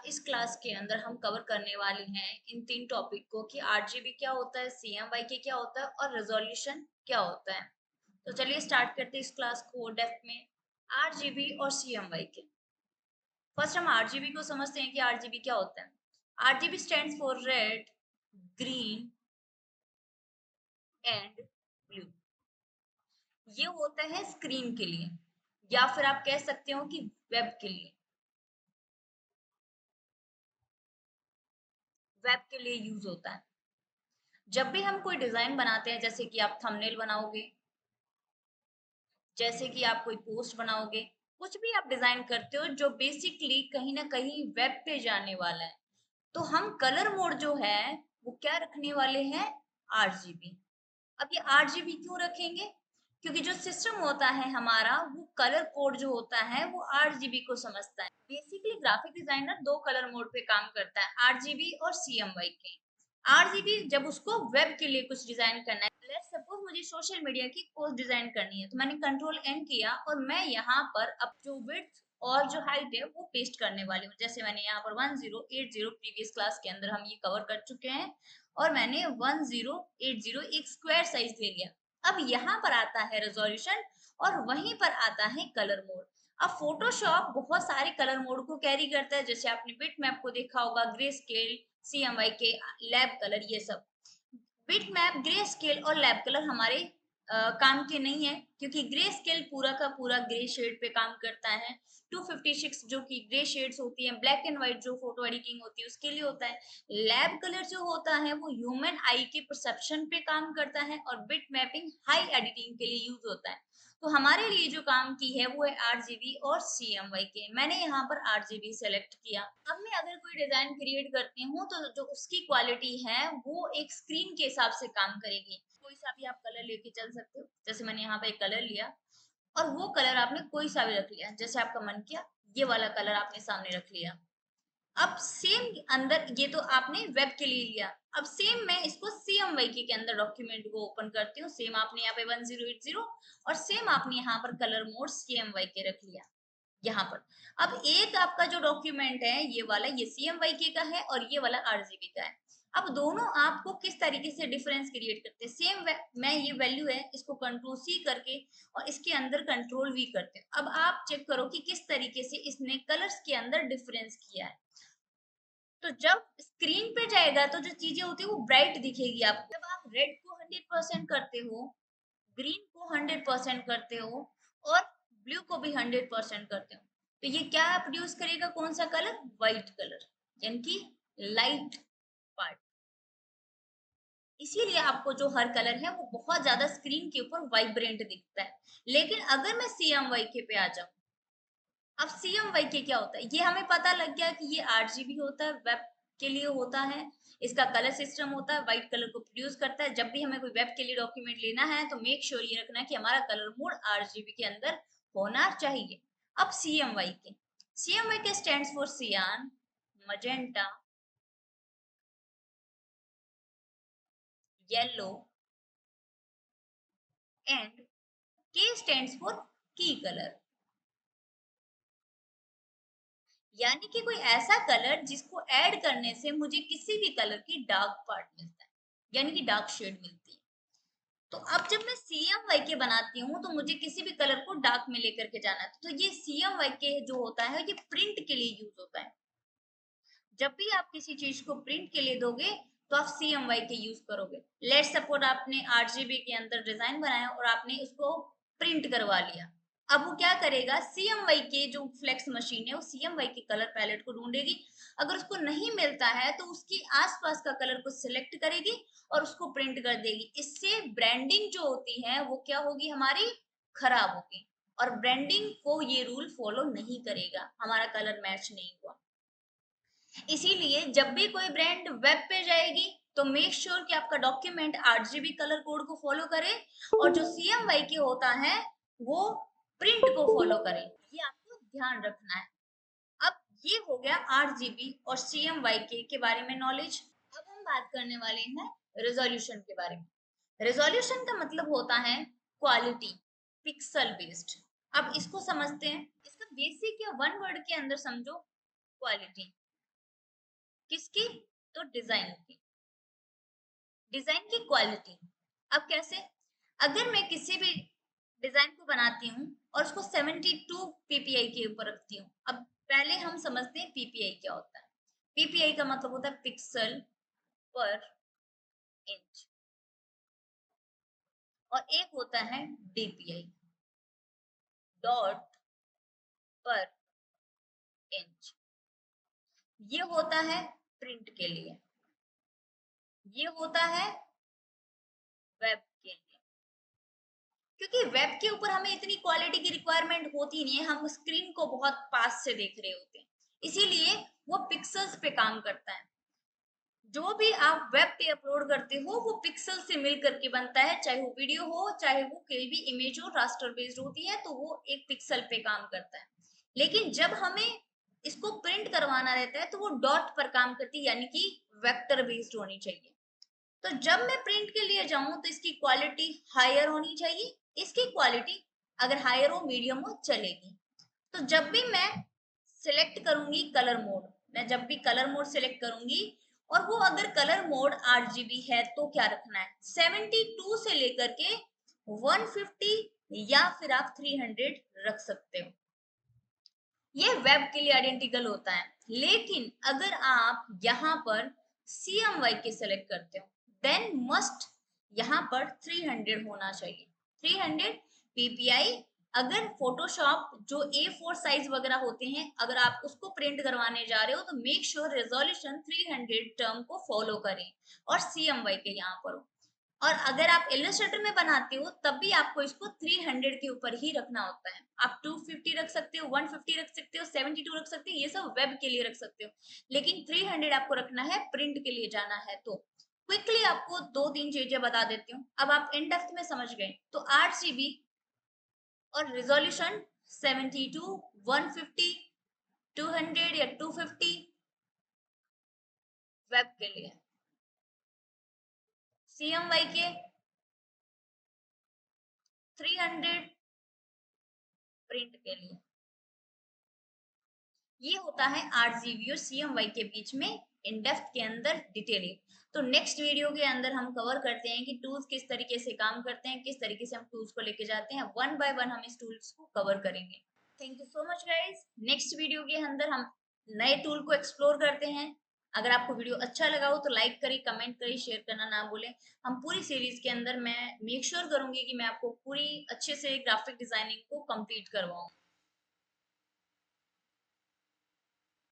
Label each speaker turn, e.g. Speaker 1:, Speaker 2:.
Speaker 1: इस क्लास के अंदर हम कवर करने वाले हैं इन तीन टॉपिक को कि आरजीबी क्या होता है, सीएमवाईके क्या होता है और रेजोल्यूशन क्या होता है। तो चलिए स्टार्ट करते हैं इस क्लास को डेप्थ में। आरजीबी और सीएमवाईके। फर्स्ट हम आरजीबी को समझते हैं कि आरजीबी क्या होता है। RGB stands for red, green and blue. ये होता है स्क्रीन के लिए या फिर आप कह सकते हो कि वेब के लिए। वेब के लिए यूज होता है। जब भी हम कोई डिजाइन बनाते हैं, जैसे कि आप थंबनेल बनाओगे, जैसे कि आप कोई पोस्ट बनाओगे, कुछ भी आप डिजाइन करते हो जो बेसिकली कहीं ना कहीं वेब पे जाने वाला है, तो हम कलर मोड जो है वो क्या रखने वाले हैं, आरजीबी। अब ये आरजीबी क्यों रखेंगे? क्योंकि जो सिस्टम होता है हमारा, वो कलर कोड जो होता है वो आरजीबी को समझता है। बेसिकली ग्राफिक डिजाइनर दो कलर मोड पे काम करता है, आरजीबी और सीएमवाई के। आरजीबी जब उसको वेब के लिए कुछ डिजाइन करना है, लेट्स सपोज मुझे सोशल मीडिया की पोस्ट डिजाइन करनी है, तो मैंने कंट्रोल एन किया और मैं यहाँ पर अब जो विड्थ और जो हाइट है वो पेस्ट करने वाली हूँ। जैसे मैंने यहाँ पर 1080 प्रीवियस क्लास के अंदर हम ये कवर कर चुके हैं और मैंने 1080 एक स्क्वायर साइज ले लिया। अब यहाँ पर आता है रेजोल्यूशन और वहीं पर आता है कलर मोड। अब फोटोशॉप बहुत सारे कलर मोड को कैरी करता है, जैसे आपने बिट मैप को देखा होगा, ग्रे स्केल, सीएमवाई के, लैब कलर, ये सब। बिट मैप, ग्रे स्केल और लैब कलर हमारे काम के नहीं है, क्योंकि ग्रे स्केल पूरा का पूरा ग्रे शेड पे काम करता है। 256 जो कि ग्रे शेड्स होती है, ब्लैक एंड व्हाइट जो फोटो एडिटिंग होती है उसके लिए होता है। लैब कलर जो होता है वो ह्यूमन आई के परसेप्शन पे काम करता है और बिट मैपिंग हाई एडिटिंग के लिए यूज होता है। तो हमारे लिए जो काम की है वो है आरजीबी और सीएमवाई के। मैंने यहाँ पर आरजीबी सेलेक्ट किया। अब मैं अगर कोई डिजाइन क्रिएट करती हूँ तो जो उसकी क्वालिटी है वो एक स्क्रीन के हिसाब से काम करेगी। कोई सा भी आप कलर लेके चल सकते हो, जैसे मैंने यहाँ पे एक कलर लिया और वो कलर आपने कोई सा भी रख लिया, जैसे आपका मन किया ये वाला कलर आपने सामने रख लिया। अब सेम अंदर, ये तो आपने वेब के लिए लिया। अब सेम मैं इसको सीएमवाईके के अंदर डॉक्यूमेंट को ओपन करती हूँ। सेम आपने यहाँ पे 1080 और सेम आपने यहाँ पर कलर मोड सीएमवाईके रख लिया यहाँ पर। अब एक आपका जो डॉक्यूमेंट है ये वाला, ये सीएमवाईके का है और ये वाला आरजीबी का है। अब दोनों आपको किस तरीके से डिफरेंस क्रिएट करते हैं, सेम मैं ये वैल्यू है इसको कंट्रोल सी करके और इसके अंदर कंट्रोल वी करते हैं। अब आप चेक करो कि किस तरीके से इसने कलर्स के अंदर डिफरेंस किया है। तो जब स्क्रीन पे जाएगा तो जो चीजें होती है वो ब्राइट दिखेगी आपको। जब आप रेड को 100% करते हो, ग्रीन को 100% करते हो और ब्लू को भी 100% करते हो, तो ये क्या प्रोड्यूस करेगा, कौन सा कलर, व्हाइट कलर, यानी कि लाइट पार्ट। इसीलिए आपको जो हर कलर है वो बहुत ज्यादा स्क्रीन के ऊपर वाइब्रेंट दिखता है। लेकिन अगर मैं सीएमवाईके पे आ जाऊं, अब सीएमवाईके क्या होता है, ये हमें पता लग गया कि ये आरजीबी होता है, वेब के लिए होता है। इसका कलर सिस्टम होता है, व्हाइट कलर को प्रोड्यूस करता है। जब भी हमें कोई वेब के लिए डॉक्यूमेंट लेना है तो मेक श्योर ये रखना है कि हमारा कलर मोड आरजीबी के अंदर होना चाहिए। अब सीएमवाईके, सीएमवाईके स्टैंड्स फॉर सियान, मजेंटा, येलो एंड के स्टैंड्स फॉर की कलर। यानी कि कोई ऐसा कलर जिसको ऐड करने से मुझे किसी भी कलर की डार्क पार्ट मिलता है, यानी कि डार्क शेड मिलती है। तो अब जब मैं सीएमवाईके बनाती हूँ तो मुझे किसी भी कलर को डार्क में लेकर के जाना है, तो ये सीएमवाईके जो होता है ये प्रिंट के लिए यूज होता है। जब भी आप किसी चीज को प्रिंट के लिए दोगे तो आप सीएमवाईके यूज करोगे। लेट सपोज आपने आरजीबी के अंदर डिजाइन बनाया और आपने उसको प्रिंट करवा लिया। अब वो क्या करेगा, सीएमवाईके जो फ्लेक्स मशीन है वो सीएमवाईके कलर पैलेट को ढूंढेगी। अगर उसको नहीं मिलता है तो उसकी आसपास का कलर को सिलेक्ट करेगी और उसको प्रिंट कर देगी। इससे ब्रांडिंग जो होती है वो क्या होगी, हमारी खराब होगी। और ब्रांडिंग को ये रूल फॉलो नहीं करेगा, हमारा कलर मैच नहीं हुआ। इसीलिए जब भी कोई ब्रांड वेब पे जाएगी तो मेक श्योर कि आपका डॉक्यूमेंट आरजीबी कलर कोड को फॉलो करे और जो सीएमवाईके होता है वो प्रिंट को फॉलो करे। ये आपको ध्यान रखना है। अब ये हो गया आरजीबी और सीएमवाईके के बारे में नॉलेज। अब हम बात करने वाले हैं रेजोल्यूशन के बारे में। रेजोल्यूशन का मतलब होता है क्वालिटी, पिक्सल बेस्ड। अब इसको समझते हैं। इसका बेसिक या वन वर्ड के अंदर समझो, क्वालिटी। किसकी? तो डिजाइन की, डिजाइन की क्वालिटी। अब कैसे? अगर मैं किसी भी डिजाइन को बनाती हूँ और उसको 72 पीपीआई के ऊपर रखती हूँ। अब पहले हम समझते हैं पीपीआई क्या होता है। पीपीआई का मतलब होता है पिक्सल पर इंच, और एक होता है डीपीआई, डॉट पर इंच। ये होता है प्रिंट के लिए, ये होता है वेब के लिए। क्योंकि वेब के ऊपर हमें इतनी क्वालिटी की रिक्वायरमेंट होती नहीं है, हम स्क्रीन को बहुत पास से देख रहे होते हैं, इसीलिए वो पिक्सल्स पे काम करता है। जो भी आप वेब पे अपलोड करते हो वो पिक्सल से मिल करके बनता है, चाहे वो वीडियो हो, चाहे वो कोई भी इमेज हो, रास्टर बेस्ड होती है तो वो एक पिक्सल पे काम करता है। लेकिन जब हमें इसको प्रिंट करवाना रहता है तो वो डॉट पर काम करती है, यानी कि वेक्टर बेस्ड होनी चाहिए। तो जब मैं प्रिंट के लिए जाऊं तो इसकी क्वालिटी हायर होनी चाहिए, इसकी क्वालिटी अगर हायर हो, मीडियम हो, चलेगी। तो जब भी मैं सिलेक्ट करूंगी कलर मोड, मैं जब भी कलर मोड सिलेक्ट करूंगी और वो अगर कलर मोड 8 GB है तो क्या रखना है, 72 से लेकर के 150 या फिर आप 300 रख सकते हो। ये वेब के लिए आइडेंटिकल होता है। लेकिन अगर आप यहाँ पर CMY के सिलेक्ट करते हो देन मस्ट यहाँ पर 300 होना चाहिए, 300 पीपीआई। अगर फोटोशॉप जो A4 साइज वगैरह होते हैं, अगर आप उसको प्रिंट करवाने जा रहे हो तो मेक श्योर रेजोल्यूशन 300 टर्म को फॉलो करें और CMY के यहाँ पर हो। और अगर आप इलस्ट्रेटर में बनाते हो तब भी आपको इसको 300 के ऊपर ही रखना होता है। आप 250 रख सकते हो, 150 रख सकते हो, 72 रख सकते हो, ये सब वेब के लिए रख सकते हो, लेकिन 300 आपको रखना है प्रिंट के लिए जाना है। तो क्विकली आपको 2-3 चीजें बता देती हूँ, अब आप इन डेप्थ में समझ गए। तो 8 GB और रिजोल्यूशन 72, 150, 200 या 250 वेब के लिए, CMY के 300 प्रिंट के लिए। ये होता है 8 GB और CMY के बीच में इन डेप्थ के अंदर डिटेलिंग। तो नेक्स्ट वीडियो के अंदर हम कवर करते हैं कि टूल्स किस तरीके से काम करते हैं, किस तरीके से हम टूल्स को लेके जाते हैं, वन बाय वन हम इस टूल्स को कवर करेंगे। Thank you so much guys. Next video के अंदर हम नए टूल को एक्सप्लोर करते हैं। अगर आपको वीडियो अच्छा लगा हो तो लाइक करिए, कमेंट करिए, शेयर करना ना भूलें। हम पूरी सीरीज के अंदर मैं मेक श्योर करूंगी कि मैं आपको पूरी अच्छे से ग्राफिक डिजाइनिंग को कंप्लीट करवाऊं।